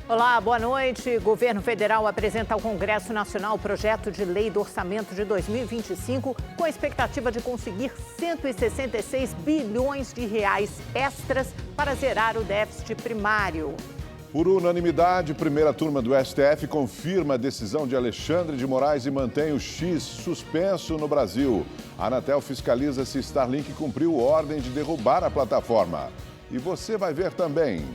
Olá, boa noite. Governo federal apresenta ao Congresso Nacional o projeto de lei do orçamento de 2025 com a expectativa de conseguir 166 bilhões de reais extras para zerar o déficit primário. Por unanimidade, primeira turma do STF confirma a decisão de Alexandre de Moraes e mantém o X suspenso no Brasil. A Anatel fiscaliza se Starlink cumpriu ordem de derrubar a plataforma. E você vai ver também.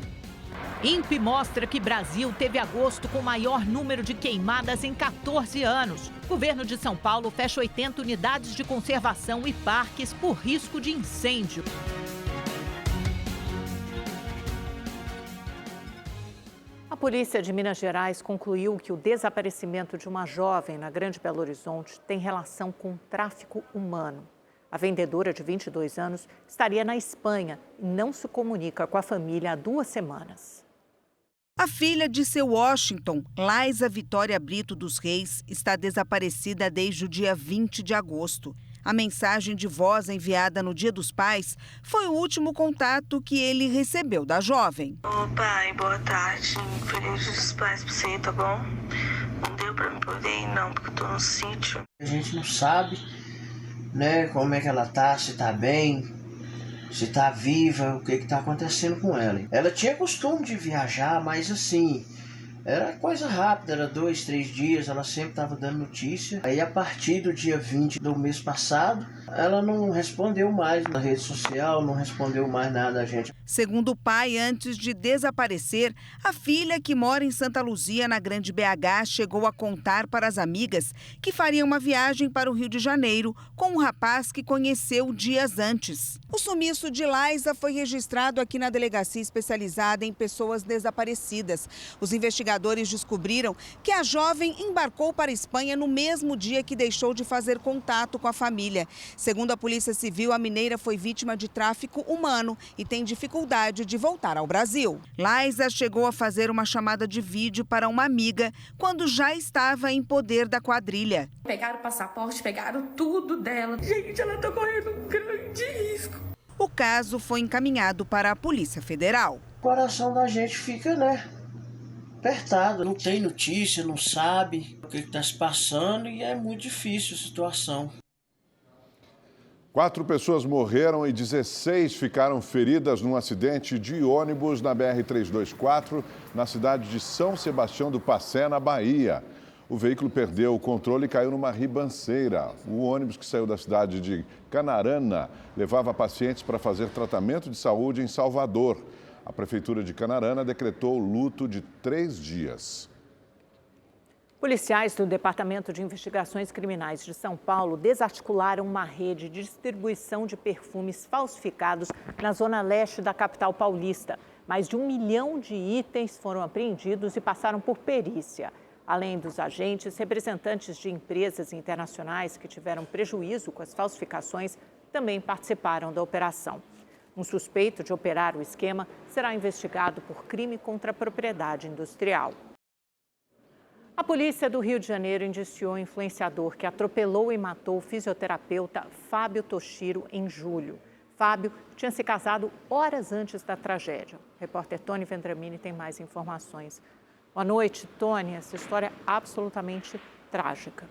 INPE mostra que Brasil teve agosto com o maior número de queimadas em 14 anos. Governo de São Paulo fecha 80 unidades de conservação e parques por risco de incêndio. A polícia de Minas Gerais concluiu que o desaparecimento de uma jovem na Grande Belo Horizonte tem relação com tráfico humano. A vendedora de 22 anos estaria na Espanha e não se comunica com a família há 2 semanas. A filha de seu Washington, Laisa Vitória Brito dos Reis, está desaparecida desde o dia 20 de agosto. A mensagem de voz enviada no Dia dos Pais foi o último contato que ele recebeu da jovem. Ô pai, boa tarde. Feliz Dia dos Pais pra você, tá bom? Não deu pra me poder ir não, porque eu tô no sítio. A gente não sabe, né, como é que ela tá, se tá bem, se tá viva, o que que tá acontecendo com ela. Ela tinha costume de viajar, mas assim, era coisa rápida, era 2, 3 dias, ela sempre estava dando notícia. Aí a partir do dia 20 do mês passado, ela não respondeu mais na rede social, não respondeu mais nada a gente. Segundo o pai, antes de desaparecer, a filha, que mora em Santa Luzia, na Grande BH, chegou a contar para as amigas que faria uma viagem para o Rio de Janeiro com um rapaz que conheceu dias antes. O sumiço de Laisa foi registrado aqui na delegacia especializada em pessoas desaparecidas. Os investigadores descobriram que a jovem embarcou para a Espanha no mesmo dia que deixou de fazer contato com a família. Segundo a Polícia Civil, a mineira foi vítima de tráfico humano e tem dificuldade de voltar ao Brasil. Laisa chegou a fazer uma chamada de vídeo para uma amiga quando já estava em poder da quadrilha. Pegaram o passaporte, pegaram tudo dela. Gente, ela está correndo um grande risco. O caso foi encaminhado para a Polícia Federal. O coração da gente fica, né, apertado. Não tem notícia, não sabe o que está se passando e é muito difícil a situação. 4 pessoas morreram e 16 ficaram feridas num acidente de ônibus na BR-324, na cidade de São Sebastião do Passé, na Bahia. O veículo perdeu o controle e caiu numa ribanceira. O ônibus, que saiu da cidade de Canarana, levava pacientes para fazer tratamento de saúde em Salvador. A Prefeitura de Canarana decretou luto de 3 dias. Policiais do Departamento de Investigações Criminais de São Paulo desarticularam uma rede de distribuição de perfumes falsificados na zona leste da capital paulista. Mais de 1 milhão de itens foram apreendidos e passaram por perícia. Além dos agentes, representantes de empresas internacionais que tiveram prejuízo com as falsificações também participaram da operação. Um suspeito de operar o esquema será investigado por crime contra a propriedade industrial. A polícia do Rio de Janeiro indiciou o influenciador que atropelou e matou o fisioterapeuta Fábio Toshiro em julho. Fábio tinha se casado horas antes da tragédia. O repórter Tony Vendramini tem mais informações. Boa noite, Tony. Essa história é absolutamente trágica.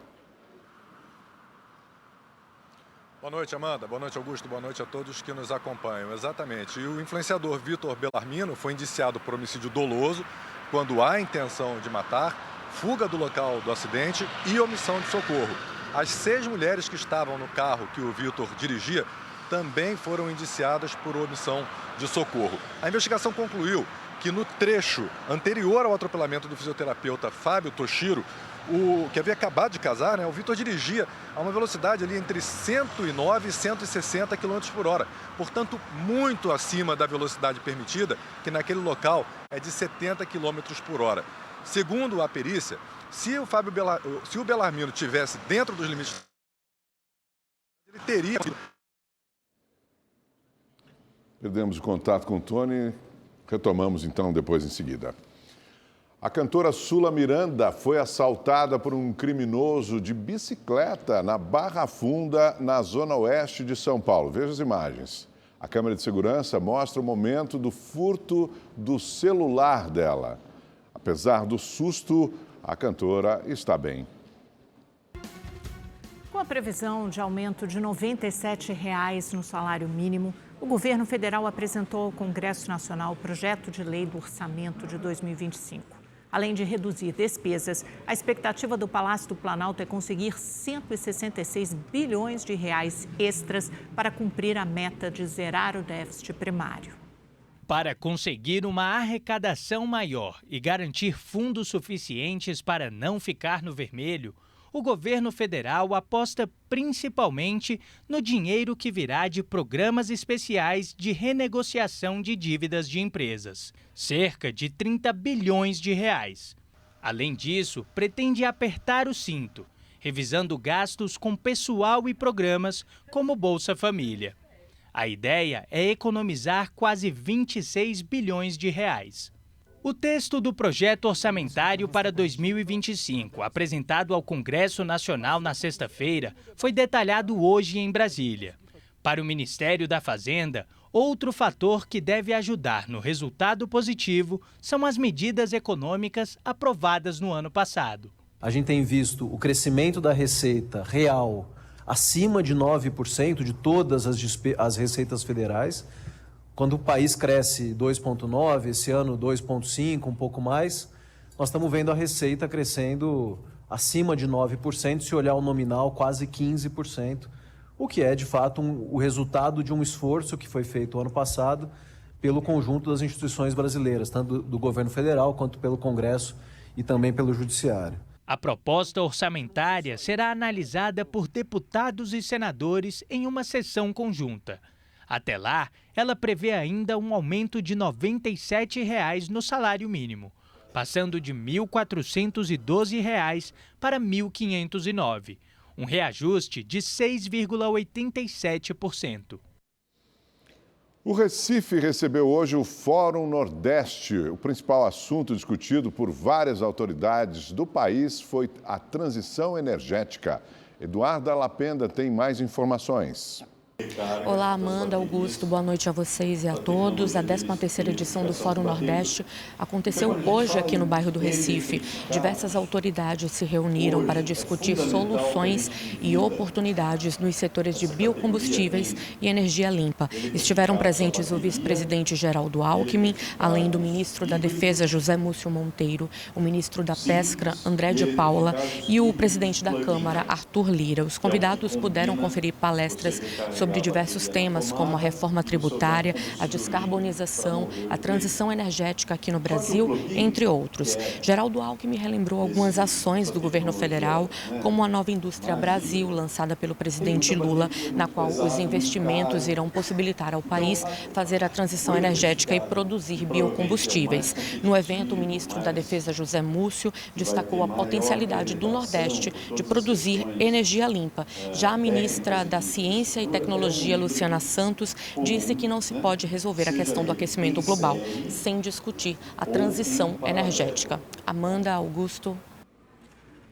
Boa noite, Amanda. Boa noite, Augusto. Boa noite a todos que nos acompanham. Exatamente. E o influenciador Vitor Bellarmino foi indiciado por homicídio doloso, quando há intenção de matar, fuga do local do acidente e omissão de socorro. As 6 mulheres que estavam no carro que o Vitor dirigia também foram indiciadas por omissão de socorro. A investigação concluiu que no trecho anterior ao atropelamento do fisioterapeuta Fábio Toshiro, que havia acabado de casar, né, o Vitor dirigia a uma velocidade ali entre 109 e 160 km por hora. Portanto, muito acima da velocidade permitida, que naquele local é de 70 km por hora. Segundo a perícia, se o Bellarmino tivesse dentro dos limites, ele teria... Perdemos o contato com o Tony, retomamos então depois em seguida. A cantora Sula Miranda foi assaltada por um criminoso de bicicleta na Barra Funda, na zona oeste de São Paulo. Veja as imagens. A câmera de segurança mostra o momento do furto do celular dela. A Apesar do susto, a cantora está bem. Com a previsão de aumento de R$ 97 no salário mínimo, o governo federal apresentou ao Congresso Nacional o projeto de lei do orçamento de 2025. Além de reduzir despesas, a expectativa do Palácio do Planalto é conseguir 166 bilhões de reais extras para cumprir a meta de zerar o déficit primário. Para conseguir uma arrecadação maior e garantir fundos suficientes para não ficar no vermelho, o governo federal aposta principalmente no dinheiro que virá de programas especiais de renegociação de dívidas de empresas, cerca de 30 bilhões de reais. Além disso, pretende apertar o cinto, revisando gastos com pessoal e programas como Bolsa Família. A ideia é economizar quase 26 bilhões de reais. O texto do projeto orçamentário para 2025, apresentado ao Congresso Nacional na sexta-feira, foi detalhado hoje em Brasília. Para o Ministério da Fazenda, outro fator que deve ajudar no resultado positivo são as medidas econômicas aprovadas no ano passado. A gente tem visto o crescimento da receita real acima de 9% de todas as receitas federais. Quando o país cresce 2,9%, esse ano 2,5%, um pouco mais, nós estamos vendo a receita crescendo acima de 9%, se olhar o nominal, quase 15%, o que é, de fato, o resultado de um esforço que foi feito ano passado pelo conjunto das instituições brasileiras, tanto do governo federal quanto pelo Congresso e também pelo Judiciário. A proposta orçamentária será analisada por deputados e senadores em uma sessão conjunta. Até lá, ela prevê ainda um aumento de R$ 97 no salário mínimo, passando de R$ 1.412 para R$ 1.509, um reajuste de 6,87%. O Recife recebeu hoje o Fórum Nordeste. O principal assunto discutido por várias autoridades do país foi a transição energética. Eduarda Lapenda tem mais informações. Olá, Amanda, Augusto, boa noite a vocês e a todos. A 13ª edição do Fórum Nordeste aconteceu hoje aqui no bairro do Recife. Diversas autoridades se reuniram para discutir soluções e oportunidades nos setores de biocombustíveis e energia limpa. Estiveram presentes o vice-presidente Geraldo Alckmin, além do ministro da Defesa José Múcio Monteiro, o ministro da Pesca André de Paula e o presidente da Câmara Arthur Lira. Os convidados puderam conferir palestras sobre diversos temas, como a reforma tributária, a descarbonização, a transição energética aqui no Brasil, entre outros. Geraldo Alckmin relembrou algumas ações do governo federal, como a Nova Indústria Brasil, lançada pelo presidente Lula, na qual os investimentos irão possibilitar ao país fazer a transição energética e produzir biocombustíveis. No evento, o ministro da Defesa José Múcio destacou a potencialidade do Nordeste de produzir energia limpa. Já a ministra da Ciência e Tecnologia, Luciana Santos, disse que não se pode resolver a questão do aquecimento global sem discutir a transição energética. Amanda, Augusto.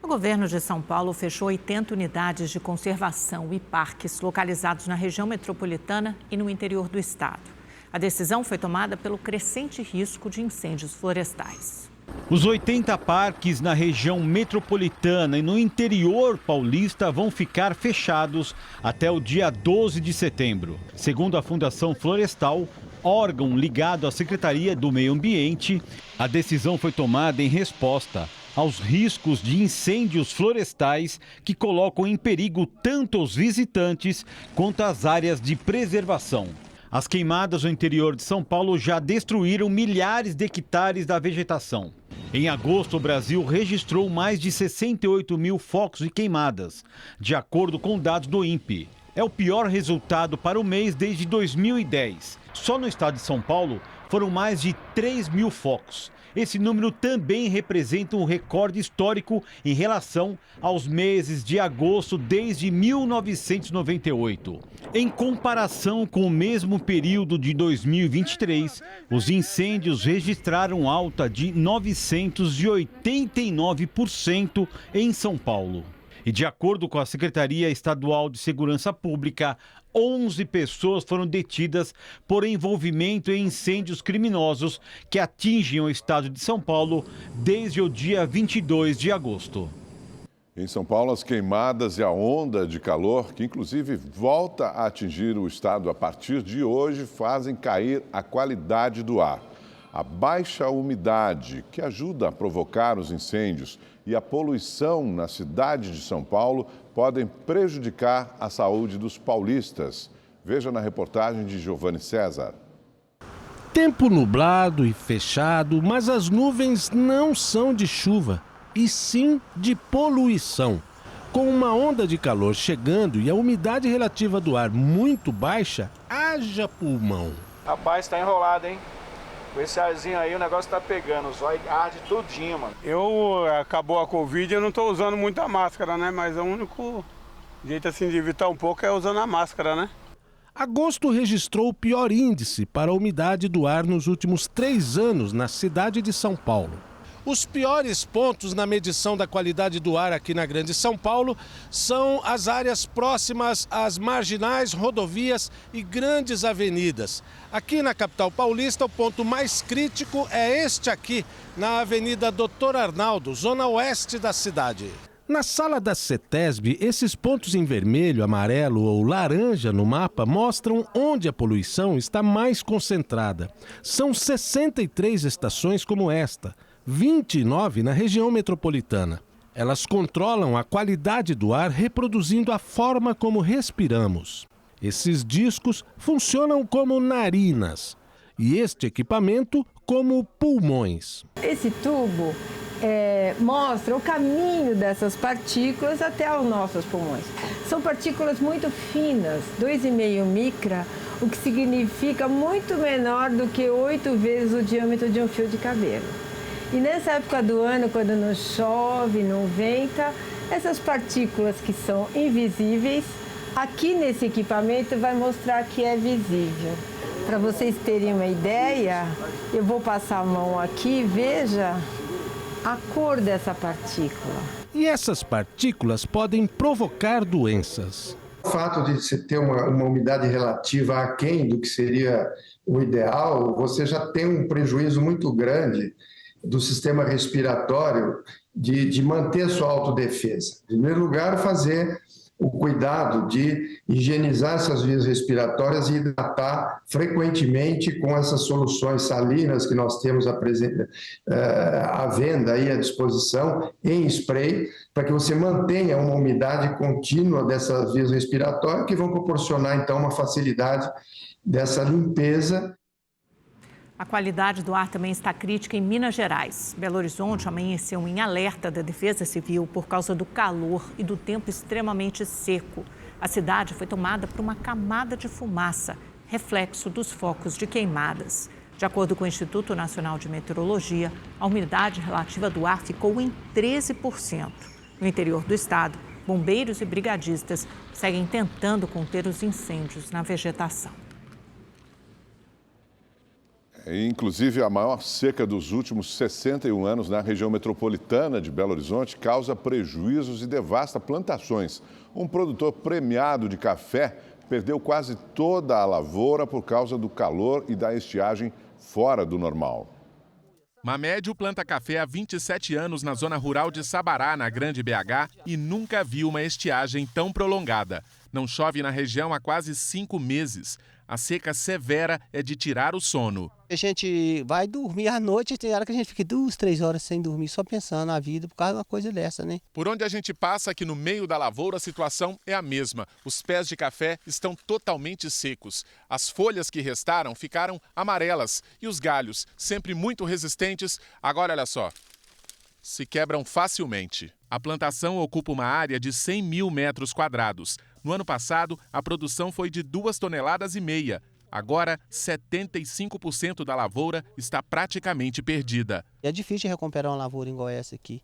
O governo de São Paulo fechou 80 unidades de conservação e parques localizados na região metropolitana e no interior do estado. A decisão foi tomada pelo crescente risco de incêndios florestais. Os 80 parques na região metropolitana e no interior paulista vão ficar fechados até o dia 12 de setembro. Segundo a Fundação Florestal, órgão ligado à Secretaria do Meio Ambiente, a decisão foi tomada em resposta aos riscos de incêndios florestais que colocam em perigo tanto os visitantes quanto as áreas de preservação. As queimadas no interior de São Paulo já destruíram milhares de hectares da vegetação. Em agosto, o Brasil registrou mais de 68 mil focos de queimadas, de acordo com dados do INPE. É o pior resultado para o mês desde 2010. Só no estado de São Paulo foram mais de 3 mil focos. Esse número também representa um recorde histórico em relação aos meses de agosto desde 1998. Em comparação com o mesmo período de 2023, os incêndios registraram alta de 989% em São Paulo. E de acordo com a Secretaria Estadual de Segurança Pública, 11 pessoas foram detidas por envolvimento em incêndios criminosos que atingem o estado de São Paulo desde o dia 22 de agosto. Em São Paulo, as queimadas e a onda de calor, que inclusive volta a atingir o estado a partir de hoje, fazem cair a qualidade do ar. A baixa umidade, que ajuda a provocar os incêndios, e a poluição na cidade de São Paulo podem prejudicar a saúde dos paulistas. Veja na reportagem de Giovanni César. Tempo nublado e fechado, mas as nuvens não são de chuva, e sim de poluição. Com uma onda de calor chegando e a umidade relativa do ar muito baixa, haja pulmão. Rapaz, tá enrolado, hein? Com esse arzinho aí, o negócio tá pegando, os olhos ardem tudinho, mano. Acabou a Covid, eu não tô usando muita máscara, né? Mas o único jeito assim de evitar um pouco é usando a máscara, né? Agosto registrou o pior índice para a umidade do ar nos últimos 3 anos na cidade de São Paulo. Os piores pontos na medição da qualidade do ar aqui na Grande São Paulo são as áreas próximas às marginais, rodovias e grandes avenidas. Aqui na capital paulista, o ponto mais crítico é este aqui, na Avenida Doutor Arnaldo, zona oeste da cidade. Na sala da CETESB, esses pontos em vermelho, amarelo ou laranja no mapa mostram onde a poluição está mais concentrada. São 63 estações como esta, 29 na região metropolitana. Elas controlam a qualidade do ar reproduzindo a forma como respiramos. Esses discos funcionam como narinas e este equipamento como pulmões. Esse tubo mostra o caminho dessas partículas até os nossos pulmões. São partículas muito finas, 2,5 micra, o que significa muito menor do que 8 vezes o diâmetro de um fio de cabelo. E nessa época do ano, quando não chove, não venta, essas partículas que são invisíveis, aqui nesse equipamento vai mostrar que é visível. Para vocês terem uma ideia, eu vou passar a mão aqui, veja a cor dessa partícula. E essas partículas podem provocar doenças. O fato de você ter uma umidade relativa aquém do que seria o ideal, você já tem um prejuízo muito grande do sistema respiratório de manter a sua autodefesa. Em primeiro lugar, fazer o cuidado de higienizar essas vias respiratórias e hidratar frequentemente com essas soluções salinas que nós temos à venda aí à disposição em spray, para que você mantenha uma umidade contínua dessas vias respiratórias que vão proporcionar então uma facilidade dessa limpeza. A qualidade do ar também está crítica em Minas Gerais. Belo Horizonte amanheceu em alerta da Defesa Civil por causa do calor e do tempo extremamente seco. A cidade foi tomada por uma camada de fumaça, reflexo dos focos de queimadas. De acordo com o Instituto Nacional de Meteorologia, a umidade relativa do ar ficou em 13%. No interior do estado, bombeiros e brigadistas seguem tentando conter os incêndios na vegetação. Inclusive, a maior seca dos últimos 61 anos na região metropolitana de Belo Horizonte causa prejuízos e devasta plantações. Um produtor premiado de café perdeu quase toda a lavoura por causa do calor e da estiagem fora do normal. Mamédio planta café há 27 anos na zona rural de Sabará, na Grande BH, e nunca viu uma estiagem tão prolongada. Não chove na região há quase 5 meses. A seca severa é de tirar o sono. A gente vai dormir à noite, tem hora que a gente fica 2, 3 horas sem dormir, só pensando na vida por causa de uma coisa dessa, né? Por onde a gente passa, aqui no meio da lavoura, a situação é a mesma. Os pés de café estão totalmente secos. As folhas que restaram ficaram amarelas e os galhos, sempre muito resistentes, agora olha só, se quebram facilmente. A plantação ocupa uma área de 100 mil metros quadrados. No ano passado, a produção foi de 2,5 toneladas. Agora, 75% da lavoura está praticamente perdida. É difícil recuperar uma lavoura igual essa aqui.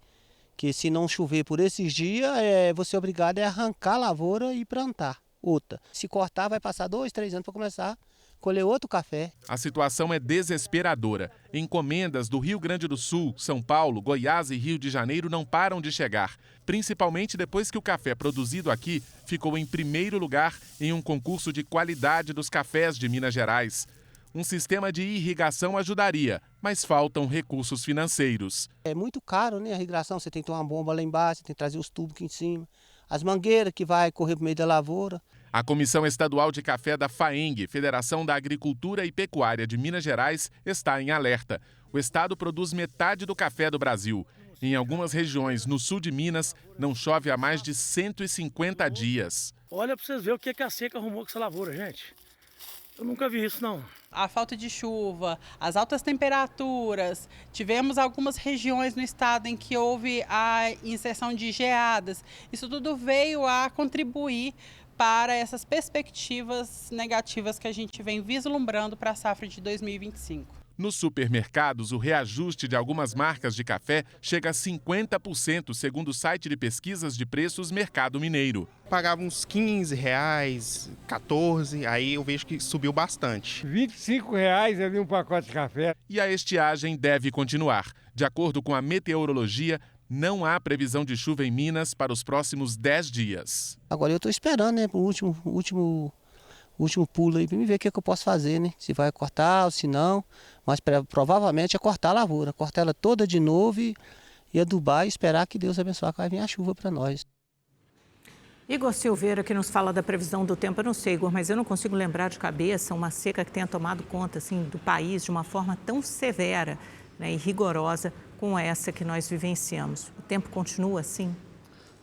Que se não chover por esses dias, você é obrigado a arrancar a lavoura e plantar outra. Se cortar, vai passar 2, 3 anos para começar colher outro café. A situação é desesperadora. Encomendas do Rio Grande do Sul, São Paulo, Goiás e Rio de Janeiro não param de chegar, principalmente depois que o café produzido aqui ficou em primeiro lugar em um concurso de qualidade dos cafés de Minas Gerais. Um sistema de irrigação ajudaria, mas faltam recursos financeiros. É muito caro, né? A irrigação, você tem que ter uma bomba lá embaixo, você tem que trazer os tubos aqui em cima, as mangueiras que vai correr por meio da lavoura. A Comissão Estadual de Café da FAENG, Federação da Agricultura e Pecuária de Minas Gerais, está em alerta. O estado produz metade do café do Brasil. Em algumas regiões no sul de Minas, não chove há mais de 150 dias. Olha para vocês verem o que a seca arrumou com essa lavoura, gente. Eu nunca vi isso, não. A falta de chuva, as altas temperaturas, tivemos algumas regiões no estado em que houve a inserção de geadas. Isso tudo veio a contribuir para essas perspectivas negativas que a gente vem vislumbrando para a safra de 2025. Nos supermercados, o reajuste de algumas marcas de café chega a 50%, segundo o site de pesquisas de preços Mercado Mineiro. Pagava uns R$15, 14, aí eu vejo que subiu bastante. R$25 ali um pacote de café. E a estiagem deve continuar. De acordo com a meteorologia, não há previsão de chuva em Minas para os próximos 10 dias. Agora eu estou esperando, né, para o último pulo aí, para me ver o que eu posso fazer, né? Se vai cortar ou se não, mas provavelmente é cortar a lavoura, cortar ela toda de novo e adubar e esperar que Deus abençoe que vai vir a chuva para nós. Igor Silveira, que nos fala da previsão do tempo. Eu não sei, Igor, mas eu não consigo lembrar de cabeça uma seca que tenha tomado conta assim, do país de uma forma tão severa, né, e rigorosa como essa que nós vivenciamos. O tempo continua assim?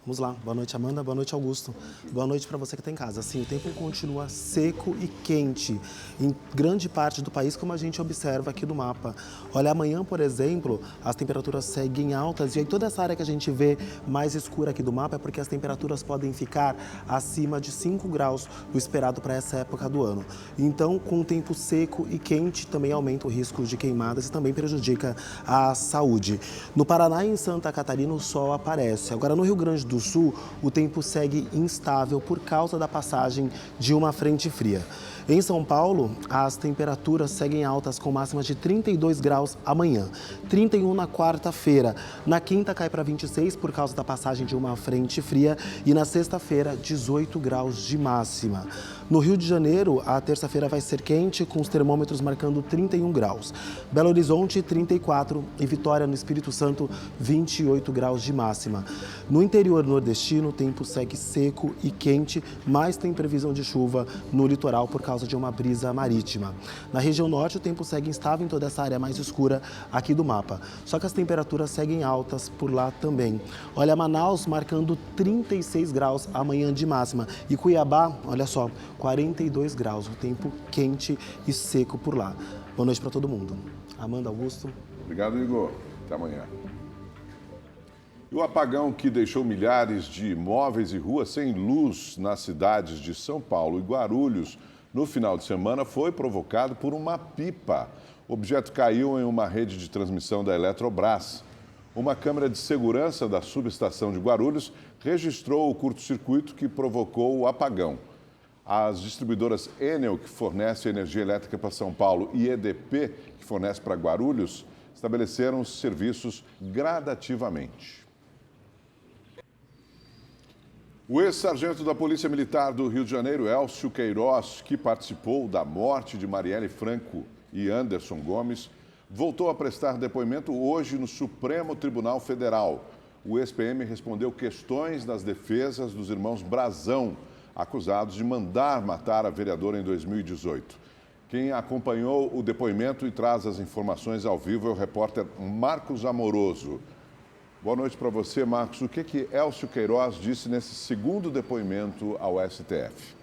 Vamos lá. Boa noite, Amanda. Boa noite, Augusto. Boa noite para você que está em casa. Sim, o tempo continua seco e quente em grande parte do país, como a gente observa aqui no mapa. Olha, amanhã, por exemplo, as temperaturas seguem altas e aí toda essa área que a gente vê mais escura aqui do mapa é porque as temperaturas podem ficar acima de 5 graus, o esperado para essa época do ano. Então, com o tempo seco e quente, também aumenta o risco de queimadas e também prejudica a saúde. No Paraná e em Santa Catarina, o sol aparece. Agora, no Rio Grande do Sul, o tempo segue instável por causa da passagem de uma frente fria. Em São Paulo, as temperaturas seguem altas com máximas de 32 graus amanhã, 31 na quarta-feira. Na quinta cai para 26 por causa da passagem de uma frente fria e na sexta-feira 18 graus de máxima. No Rio de Janeiro, a terça-feira vai ser quente com os termômetros marcando 31 graus. Belo Horizonte 34 e Vitória no Espírito Santo 28 graus de máxima. No interior nordestino, o tempo segue seco e quente, mas tem previsão de chuva no litoral por causa de uma brisa marítima. Na região norte, o tempo segue instável em toda essa área mais escura aqui do mapa. Só que as temperaturas seguem altas por lá também. Olha, Manaus marcando 36 graus amanhã de máxima. E Cuiabá, olha só, 42 graus. O tempo quente e seco por lá. Boa noite para todo mundo. Amanda, Augusto. Obrigado, Igor. Até amanhã. E o apagão que deixou milhares de imóveis e ruas sem luz nas cidades de São Paulo e Guarulhos no final de semana foi provocado por uma pipa. O objeto caiu em uma rede de transmissão da Eletrobras. Uma câmera de segurança da subestação de Guarulhos registrou o curto-circuito que provocou o apagão. As distribuidoras Enel, que fornece energia elétrica para São Paulo, e EDP, que fornece para Guarulhos, estabeleceram os serviços gradativamente. O ex-sargento da Polícia Militar do Rio de Janeiro, Elcio Queiroz, que participou da morte de Marielle Franco e Anderson Gomes, voltou a prestar depoimento hoje no Supremo Tribunal Federal. O ex-PM respondeu questões das defesas dos irmãos Brazão, acusados de mandar matar a vereadora em 2018. Quem acompanhou o depoimento e traz as informações ao vivo é o repórter Marcos Amoroso. Boa noite para você, Marcos. O que Elcio Queiroz disse nesse segundo depoimento ao STF?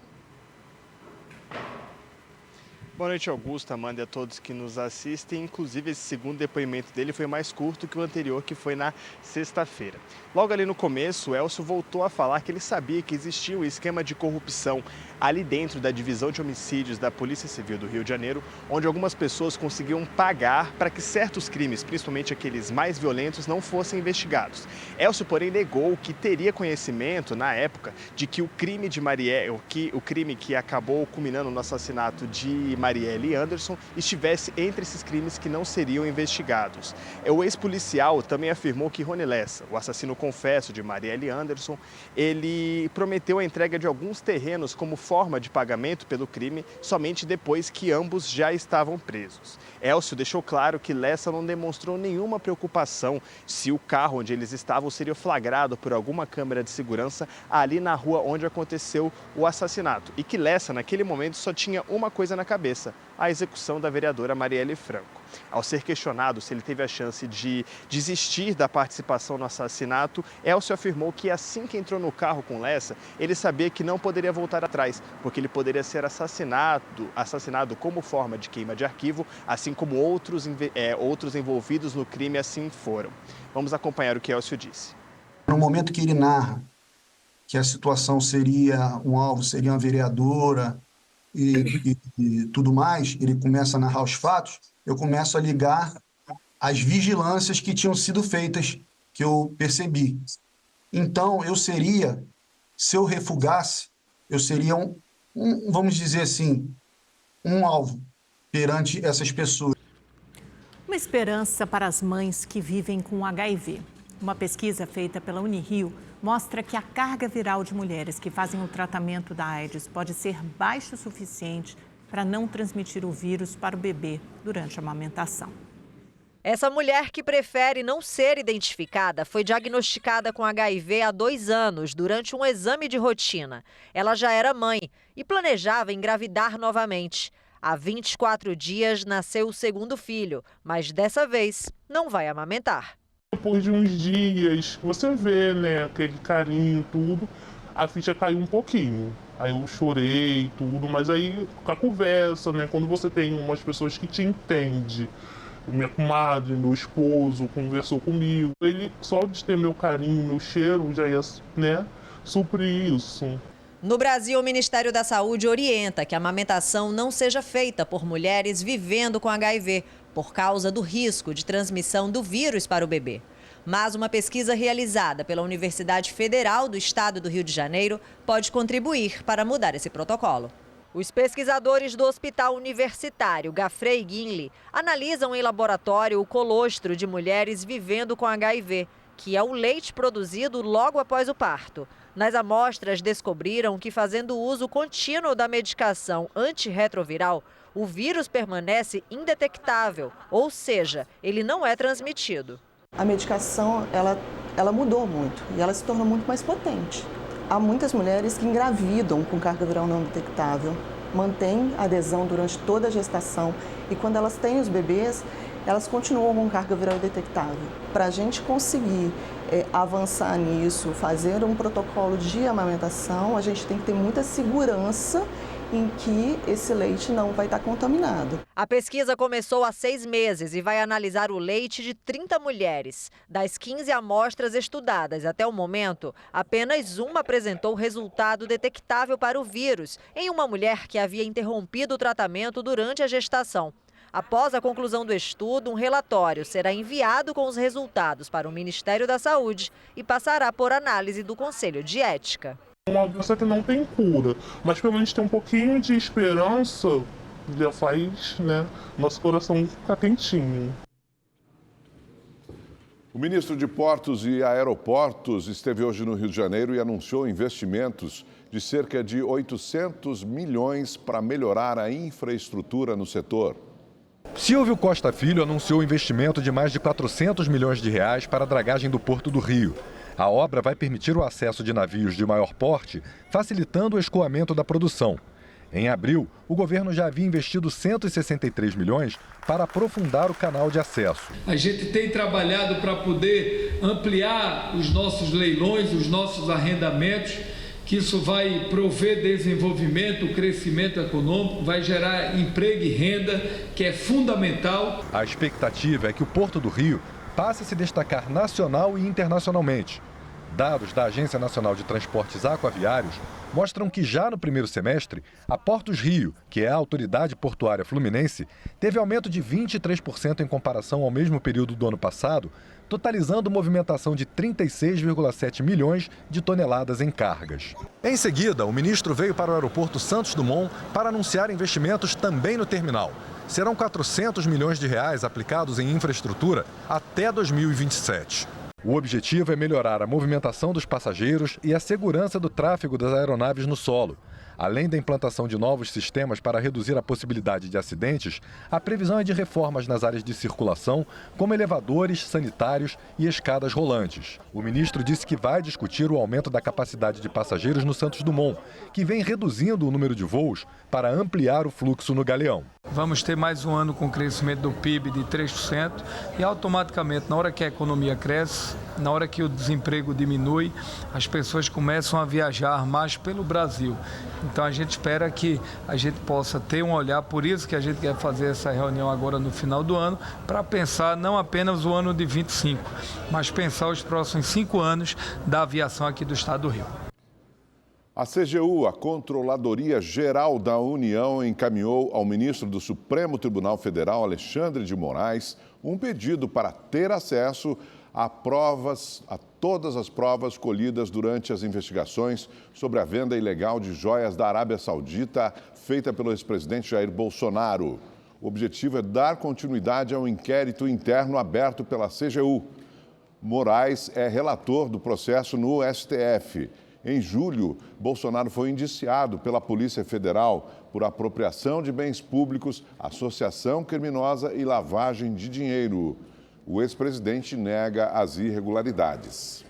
Boa noite, Augusto, Amanda e a todos que nos assistem. Inclusive, esse segundo depoimento dele foi mais curto que o anterior, que foi na sexta-feira. Logo ali no começo, o Elcio voltou a falar que ele sabia que existia um esquema de corrupção ali dentro da Divisão de Homicídios da Polícia Civil do Rio de Janeiro, onde algumas pessoas conseguiam pagar para que certos crimes, principalmente aqueles mais violentos, não fossem investigados. Elcio, porém, negou que teria conhecimento, na época, de que o crime de Marielle, o crime que acabou culminando no assassinato de Marielle Marielle Anderson estivesse entre esses crimes que não seriam investigados. O ex-policial também afirmou que Rony Lessa, o assassino confesso de Marielle Anderson, ele prometeu a entrega de alguns terrenos como forma de pagamento pelo crime somente depois que ambos já estavam presos. Elcio deixou claro que Lessa não demonstrou nenhuma preocupação se o carro onde eles estavam seria flagrado por alguma câmera de segurança ali na rua onde aconteceu o assassinato. E que Lessa, naquele momento, só tinha uma coisa na cabeça: a execução da vereadora Marielle Franco. Ao ser questionado se ele teve a chance de desistir da participação no assassinato, Elcio afirmou que assim que entrou no carro com Lessa, ele sabia que não poderia voltar atrás, porque ele poderia ser assassinado como forma de queima de arquivo, assim como outros envolvidos no crime assim foram. Vamos acompanhar o que Elcio disse. No momento que ele narra que a situação seria um alvo, seria uma vereadora e tudo mais, ele começa a narrar os fatos, eu começo a ligar as vigilâncias que tinham sido feitas, que eu percebi. Então, se eu refugasse, eu seria vamos dizer assim, um alvo perante essas pessoas. Uma esperança para as mães que vivem com HIV. Uma pesquisa feita pela Unirio mostra que a carga viral de mulheres que fazem o tratamento da AIDS pode ser baixa o suficiente para não transmitir o vírus para o bebê durante a amamentação. Essa mulher, que prefere não ser identificada, foi diagnosticada com HIV há 2 anos, durante um exame de rotina. Ela já era mãe e planejava engravidar novamente. Há 24 dias nasceu o segundo filho, mas dessa vez não vai amamentar. Depois de uns dias, você vê, né, aquele carinho, tudo, a ficha caiu um pouquinho. Aí eu chorei, tudo, mas aí com a conversa, né, quando você tem umas pessoas que te entendem, minha comadre, meu esposo conversou comigo, ele só de ter meu carinho, meu cheiro, já ia, né, suprir isso. No Brasil, o Ministério da Saúde orienta que a amamentação não seja feita por mulheres vivendo com HIV, por causa do risco de transmissão do vírus para o bebê. Mas uma pesquisa realizada pela Universidade Federal do Estado do Rio de Janeiro pode contribuir para mudar esse protocolo. Os pesquisadores do Hospital Universitário Gafrey Guinle analisam em laboratório o colostro de mulheres vivendo com HIV, que é o leite produzido logo após o parto. Nas amostras, descobriram que, fazendo uso contínuo da medicação antirretroviral, o vírus permanece indetectável, ou seja, ele não é transmitido. A medicação, ela mudou muito e ela se tornou muito mais potente. Há muitas mulheres que engravidam com carga viral não detectável, mantêm adesão durante toda a gestação e quando elas têm os bebês, elas continuam com carga viral detectável. Para a gente conseguir avançar nisso, fazer um protocolo de amamentação, a gente tem que ter muita segurança em que esse leite não vai estar contaminado. A pesquisa começou há 6 meses e vai analisar o leite de 30 mulheres. Das 15 amostras estudadas até o momento, apenas uma apresentou resultado detectável para o vírus, em uma mulher que havia interrompido o tratamento durante a gestação. Após a conclusão do estudo, um relatório será enviado com os resultados para o Ministério da Saúde e passará por análise do Conselho de Ética. Uma doença que não tem cura, mas pelo menos tem um pouquinho de esperança, já faz, né, nosso coração ficar quentinho. O ministro de Portos e Aeroportos esteve hoje no Rio de Janeiro e anunciou investimentos de cerca de 800 milhões para melhorar a infraestrutura no setor. Silvio Costa Filho anunciou investimento de mais de 400 milhões de reais para a dragagem do Porto do Rio. A obra vai permitir o acesso de navios de maior porte, facilitando o escoamento da produção. Em abril, o governo já havia investido 163 milhões para aprofundar o canal de acesso. A gente tem trabalhado para poder ampliar os nossos leilões, os nossos arrendamentos, que isso vai prover desenvolvimento, crescimento econômico, vai gerar emprego e renda, que é fundamental. A expectativa é que o Porto do Rio passe a se destacar nacional e internacionalmente. Dados da Agência Nacional de Transportes Aquaviários mostram que já no primeiro semestre, a Portos Rio, que é a autoridade portuária fluminense, teve aumento de 23% em comparação ao mesmo período do ano passado, totalizando movimentação de 36,7 milhões de toneladas em cargas. Em seguida, o ministro veio para o aeroporto Santos Dumont para anunciar investimentos também no terminal. Serão 400 milhões de reais aplicados em infraestrutura até 2027. O objetivo é melhorar a movimentação dos passageiros e a segurança do tráfego das aeronaves no solo. Além da implantação de novos sistemas para reduzir a possibilidade de acidentes, a previsão é de reformas nas áreas de circulação, como elevadores, sanitários e escadas rolantes. O ministro disse que vai discutir o aumento da capacidade de passageiros no Santos Dumont, que vem reduzindo o número de voos para ampliar o fluxo no Galeão. Vamos ter mais um ano com crescimento do PIB de 3% e automaticamente, na hora que a economia cresce, na hora que o desemprego diminui, as pessoas começam a viajar mais pelo Brasil. Então a gente espera que a gente possa ter um olhar, por isso que a gente quer fazer essa reunião agora no final do ano, para pensar não apenas o ano de 25, mas pensar os próximos 5 anos da aviação aqui do estado do Rio. A CGU, a Controladoria Geral da União, encaminhou ao ministro do Supremo Tribunal Federal, Alexandre de Moraes, um pedido para ter acesso a todas as provas colhidas durante as investigações sobre a venda ilegal de joias da Arábia Saudita feita pelo ex-presidente Jair Bolsonaro. O objetivo é dar continuidade ao inquérito interno aberto pela CGU. Moraes é relator do processo no STF. Em julho, Bolsonaro foi indiciado pela Polícia Federal por apropriação de bens públicos, associação criminosa e lavagem de dinheiro. O ex-presidente nega as irregularidades.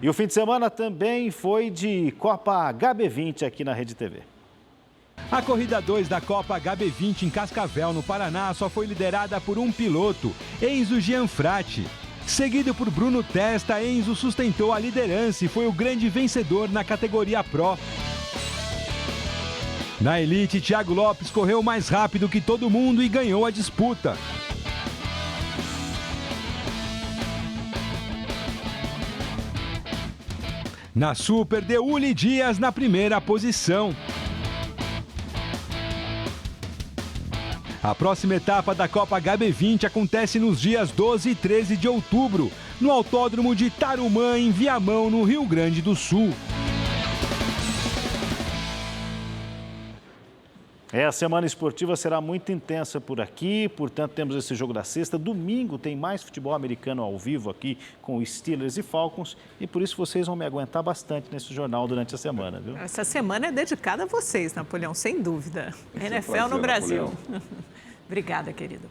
E o fim de semana também foi de Copa HB20 aqui na Rede TV. A corrida 2 da Copa HB20 em Cascavel, no Paraná, só foi liderada por um piloto, Enzo Gianfratti. Seguido por Bruno Testa, Enzo sustentou a liderança e foi o grande vencedor na categoria Pro. Na Elite, Thiago Lopes correu mais rápido que todo mundo e ganhou a disputa. Na Super, Deuli Dias na primeira posição. A próxima etapa da Copa HB20 acontece nos dias 12 e 13 de outubro, no Autódromo de Tarumã, em Viamão, no Rio Grande do Sul. A semana esportiva será muito intensa por aqui, portanto temos esse jogo da sexta. Domingo tem mais futebol americano ao vivo aqui com Steelers e Falcons e por isso vocês vão me aguentar bastante nesse jornal durante a semana, viu? Essa semana é dedicada a vocês, Napoleão, sem dúvida. NFL no Brasil. Obrigada, querido.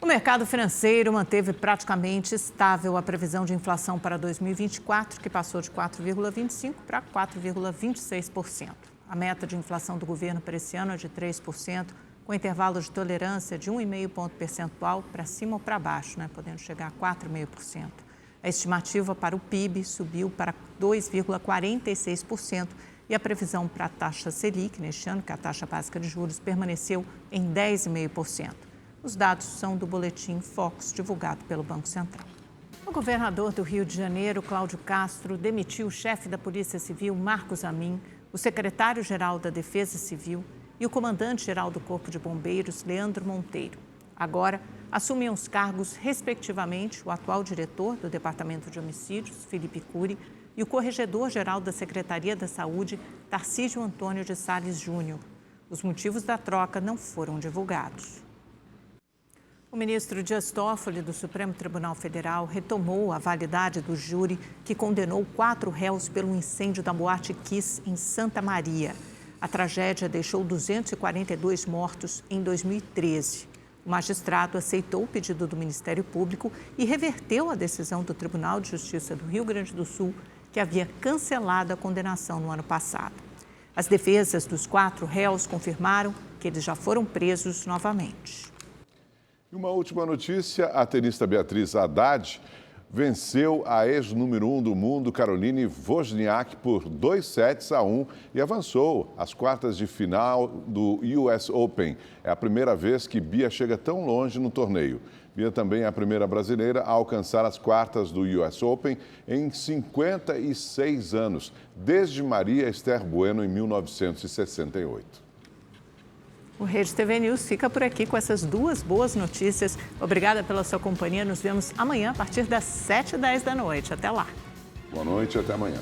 O mercado financeiro manteve praticamente estável a previsão de inflação para 2024, que passou de 4,25% para 4,26%. A meta de inflação do governo para esse ano é de 3%, com intervalo de tolerância de 1,5 ponto percentual para cima ou para baixo, podendo chegar a 4,5%. A estimativa para o PIB subiu para 2,46% e a previsão para a taxa Selic neste ano, que é a taxa básica de juros, permaneceu em 10,5%. Os dados são do boletim Focus, divulgado pelo Banco Central. O governador do Rio de Janeiro, Cláudio Castro, demitiu o chefe da Polícia Civil, Marcos Amin, o secretário-geral da Defesa Civil e o comandante-geral do Corpo de Bombeiros, Leandro Monteiro. Agora, assumem os cargos, respectivamente, o atual diretor do Departamento de Homicídios, Felipe Cury, e o corregedor-geral da Secretaria da Saúde, Tarcísio Antônio de Salles Júnior. Os motivos da troca não foram divulgados. O ministro Dias Toffoli, do Supremo Tribunal Federal, retomou a validade do júri que condenou 4 réus pelo incêndio da Boate Kiss em Santa Maria. A tragédia deixou 242 mortos em 2013. O magistrado aceitou o pedido do Ministério Público e reverteu a decisão do Tribunal de Justiça do Rio Grande do Sul, que havia cancelado a condenação no ano passado. As defesas dos 4 réus confirmaram que eles já foram presos novamente. E uma última notícia, a tenista Beatriz Haddad venceu a ex-número 1 do mundo, Caroline Wozniak, por 2-1 e avançou às quartas de final do US Open. É a primeira vez que Bia chega tão longe no torneio. Bia também é a primeira brasileira a alcançar as quartas do US Open em 56 anos, desde Maria Esther Bueno em 1968. O Rede TV News fica por aqui com essas duas boas notícias. Obrigada pela sua companhia. Nos vemos amanhã a partir das 7h10 da noite. Até lá. Boa noite e até amanhã.